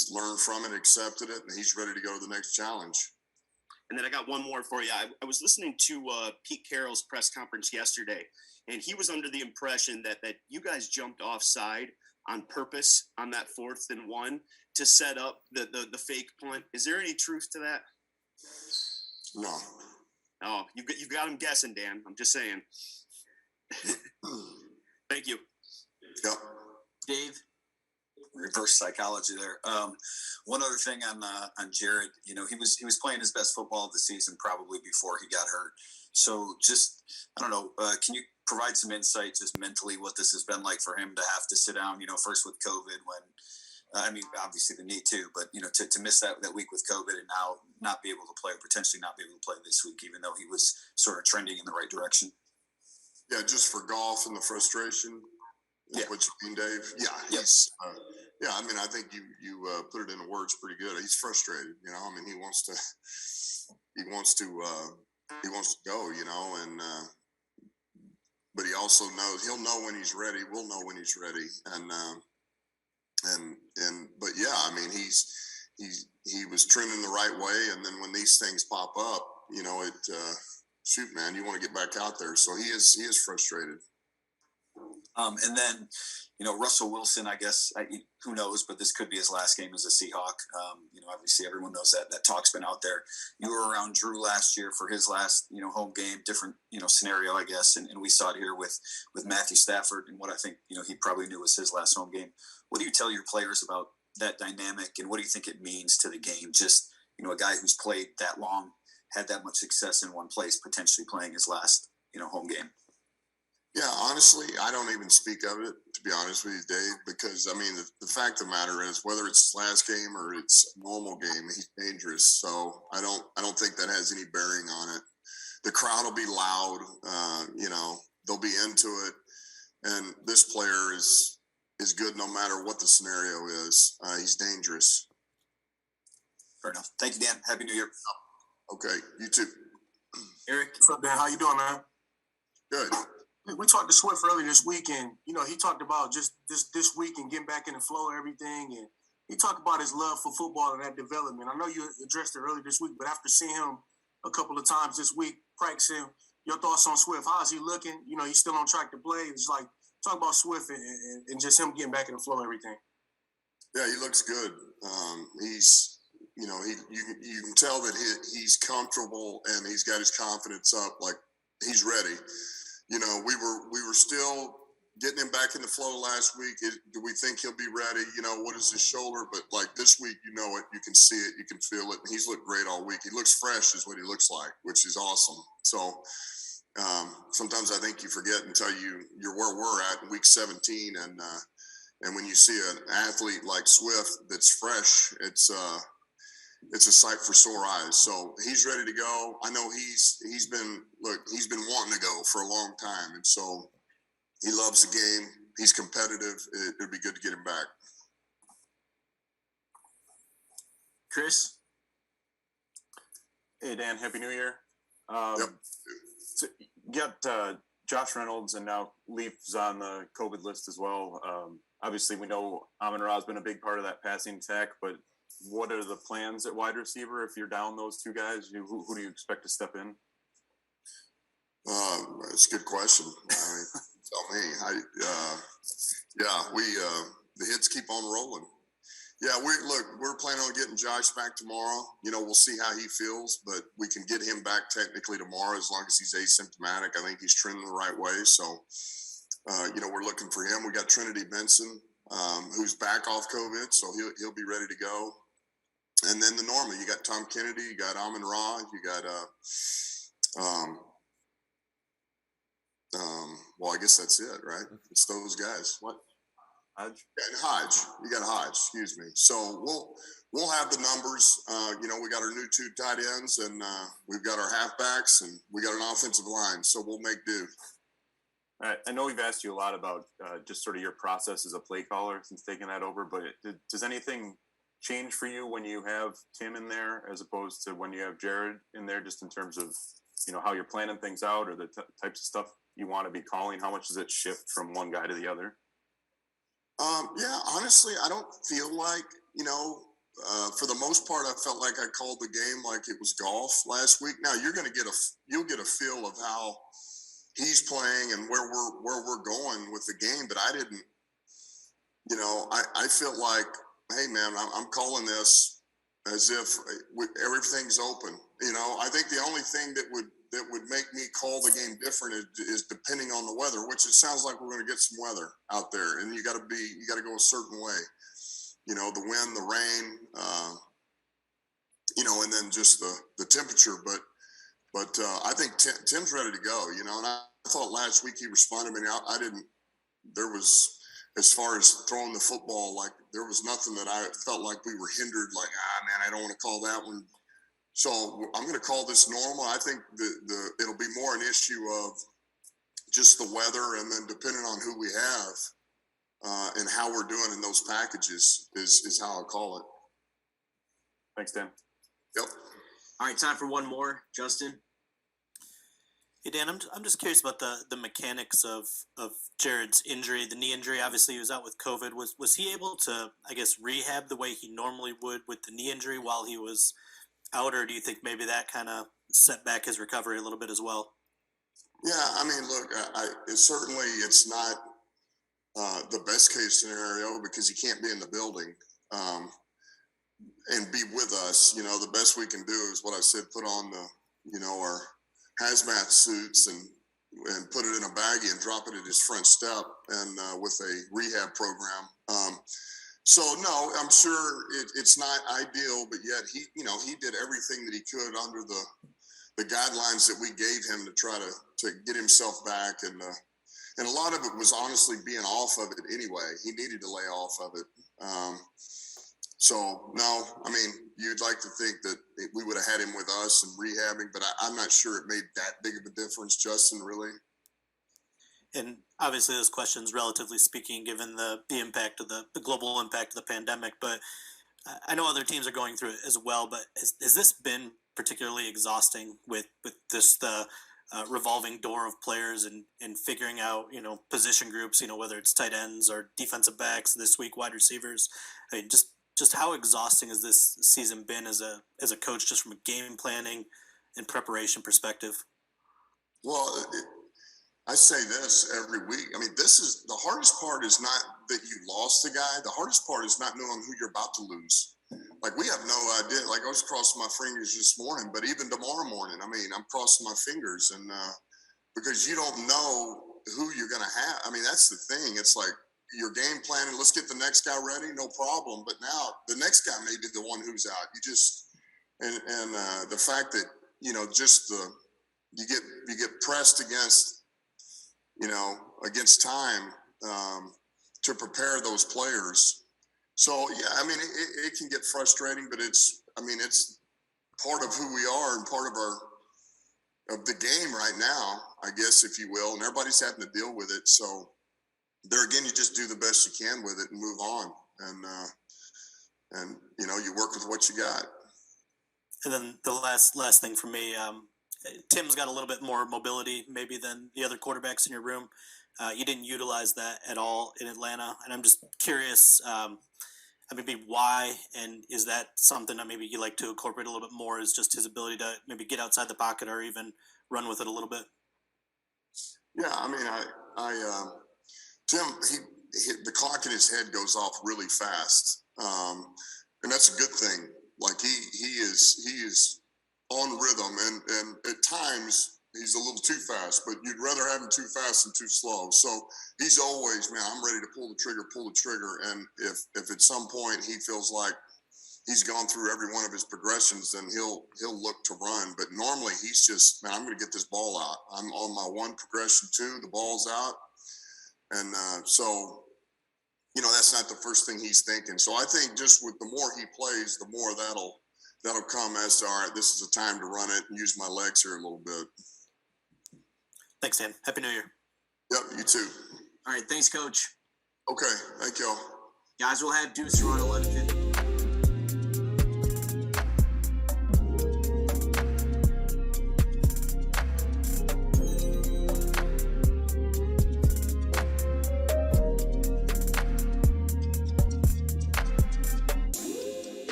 has learned from it, accepted it, and he's ready to go to the next challenge. And then I got one more for you. I was listening to Pete Carroll's press conference yesterday, and he was under the impression that you guys jumped offside on purpose on that 4th and 1 to set up the fake punt. Is there any truth to that? No. Oh, you've got him guessing, Dan. I'm just saying. Thank you. Yep. Dave, reverse psychology there. One other thing on Jared, he was playing his best football of the season probably before he got hurt. So just, I don't know, can you provide some insight just mentally what this has been like for him to have to sit down, first with COVID when, obviously the knee too, but, to miss that week with COVID and now not be able to play or potentially not be able to play this week, even though he was sort of trending in the right direction. Yeah, just for Goff and the frustration. Yeah. What you mean, Dave? Yeah, he's. I think you put it into words pretty good. He's frustrated. He wants to go. And but he also knows he'll know when he's ready. We'll know when he's ready. But yeah, he was trending the right way, and then when these things pop up, shoot, man, you want to get back out there. So he is frustrated. And then, Russell Wilson, I guess, who knows, but this could be his last game as a Seahawk. Obviously everyone knows that talk's been out there. You were around Drew last year for his last, home game, different, scenario, I guess. And we saw it here with Matthew Stafford and what I think, he probably knew was his last home game. What do you tell your players about that dynamic, and what do you think it means to the game? Just, a guy who's played that long, had that much success in one place, potentially playing his last, home game. Yeah, honestly, I don't even speak of it, to be honest with you, Dave, because, the fact of the matter is, whether it's his last game or it's a normal game, he's dangerous. So I don't think that has any bearing on it. The crowd will be loud, they'll be into it. And this player is good no matter what the scenario is. He's dangerous. Fair enough. Thank you, Dan. Happy New Year. Okay, you too. Eric, what's up, Dan? How you doing, man? Good. We talked to Swift earlier this week, and he talked about just this week and getting back in the flow of everything, and he talked about his love for football and that development. I know you addressed it earlier this week, but after seeing him a couple of times this week, practicing, your thoughts on Swift? How is he looking? He's still on track to play. It's like, talk about Swift and just him getting back in the flow and everything. Yeah, he looks good. He's, you can tell that he's comfortable and he's got his confidence up, like he's ready. We were still getting him back in the flow last week. Do we think he'll be ready? What is his shoulder? But like this week, you can see it, you can feel it. And he's looked great all week. He looks fresh is what he looks like, which is awesome. So sometimes I think you forget until you're where we're at in week 17. And when you see an athlete like Swift that's fresh, it's a sight for sore eyes. So he's ready to go. I know he's been wanting to go for a long time. And so he loves the game. He's competitive. It'd be good to get him back. Chris? Hey, Dan, Happy New Year. Yep. So you got Josh Reynolds, and now Leaf's on the COVID list as well. Obviously, we know Amon-Ra has been a big part of that passing attack, but what are the plans at wide receiver if you're down those two guys? Who do you expect to step in? It's a good question. Tell me. The hits keep on rolling. Yeah, we're planning on getting Josh back tomorrow. We'll see how he feels, but we can get him back technically tomorrow as long as he's asymptomatic. I think he's trending the right way. So, we're looking for him. We got Trinity Benson, who's back off COVID, so he'll be ready to go. And then the normal, you got Tom Kennedy, you got Amon-Ra, you got I guess that's it, right? It's those guys. What? Hodge? Yeah, Hodge. You got Hodge, excuse me. So we'll have the numbers. We got our new 2 tight ends, and we've got our halfbacks, and we got an offensive line. So we'll make do. All right. I know we've asked you a lot about just sort of your process as a play caller since taking that over, but does anything change for you when you have Tim in there as opposed to when you have Jared in there, just in terms of how you're planning things out or the types of stuff you want to be calling? How much does it shift from one guy to the other? Yeah, honestly, I don't feel like, for the most part, I felt like I called the game like it was golf last week. Now you'll get a feel of how he's playing and where we're going with the game, but I didn't, I felt like, hey man, I'm calling this as if everything's open. I think the only thing that would make me call the game different is depending on the weather, which it sounds like we're going to get some weather out there, and you got to go a certain way. The wind, the rain, and then just the temperature. But I think Tim's ready to go. And I thought last week he responded. I mean, I didn't. There was, as far as throwing the football, like there was nothing that I felt like we were hindered. Like, man, I don't want to call that one. So I'm going to call this normal. I think it'll be more an issue of just the weather, and then depending on who we have and how we're doing in those packages is how I'll call it. Thanks, Dan. Yep. All right, time for one more, Justin. Hey Dan, I'm just curious about the mechanics of Jared's injury, the knee injury. Obviously, he was out with COVID. Was he able to, I guess, rehab the way he normally would with the knee injury while he was out, or do you think maybe that kind of set back his recovery a little bit as well? Yeah, I mean, look, it's not the best case scenario because he can't be in the building and be with us. The best we can do is what I said: put on our hazmat suits and put it in a baggie and drop it at his front step, and with a rehab program. So no, I'm sure it's not ideal, but yet he did everything that he could under the guidelines that we gave him to try to get himself back, and a lot of it was honestly being off of it anyway. He needed to lay off of it. So no, I mean, you'd like to think that we would have had him with us and rehabbing, but I'm not sure it made that big of a difference, Justin, really. And obviously, this question's relatively speaking, given the impact of the global impact of the pandemic. But I know other teams are going through it as well. But has this been particularly exhausting with this the revolving door of players and figuring out position groups, whether it's tight ends or defensive backs this week, wide receivers? I mean, just how exhausting has this season been as a coach, just from a game planning and preparation perspective? Well, I say this every week. I mean, this is the hardest part is not that you lost the guy. The hardest part is not knowing who you're about to lose. Like, we have no idea. Like, I was crossing my fingers this morning, but even tomorrow morning, I mean, I'm crossing my fingers, and because you don't know who you're going to have. I mean, that's the thing. It's like your game planning. Let's get the next guy ready, no problem. But now the next guy may be the one who's out. You just and the fact that just you get pressed against time to prepare those players. So yeah, I mean, it can get frustrating, but it's part of who we are and part of the game right now, I guess, if you will. And everybody's having to deal with it. So there again, you just do the best you can with it and move on, and you work with what you got. And then the last thing for me, Tim's got a little bit more mobility maybe than the other quarterbacks in your room. You didn't utilize that at all in Atlanta, and I'm just curious, maybe why, and is that something that maybe you like to incorporate a little bit more? Is just his ability to maybe get outside the pocket or even run with it a little bit? Yeah, I mean, Tim, the clock in his head goes off really fast, and that's a good thing. Like he is on rhythm, and at times he's a little too fast, but you'd rather have him too fast than too slow. So he's always, man, I'm ready to pull the trigger. And if at some point he feels like he's gone through every one of his progressions, then he'll look to run. But normally he's just, man, I'm going to get this ball out. I'm on my one progression, two, the ball's out. And so, that's not the first thing he's thinking. So I think just with the more he plays, the more that'll come as to, all right, this is a time to run it and use my legs here a little bit. Thanks, Dan. Happy New Year. Yep, you too. All right, thanks, Coach. Okay, thank y'all. Guys, we'll have Deuce around 11:50.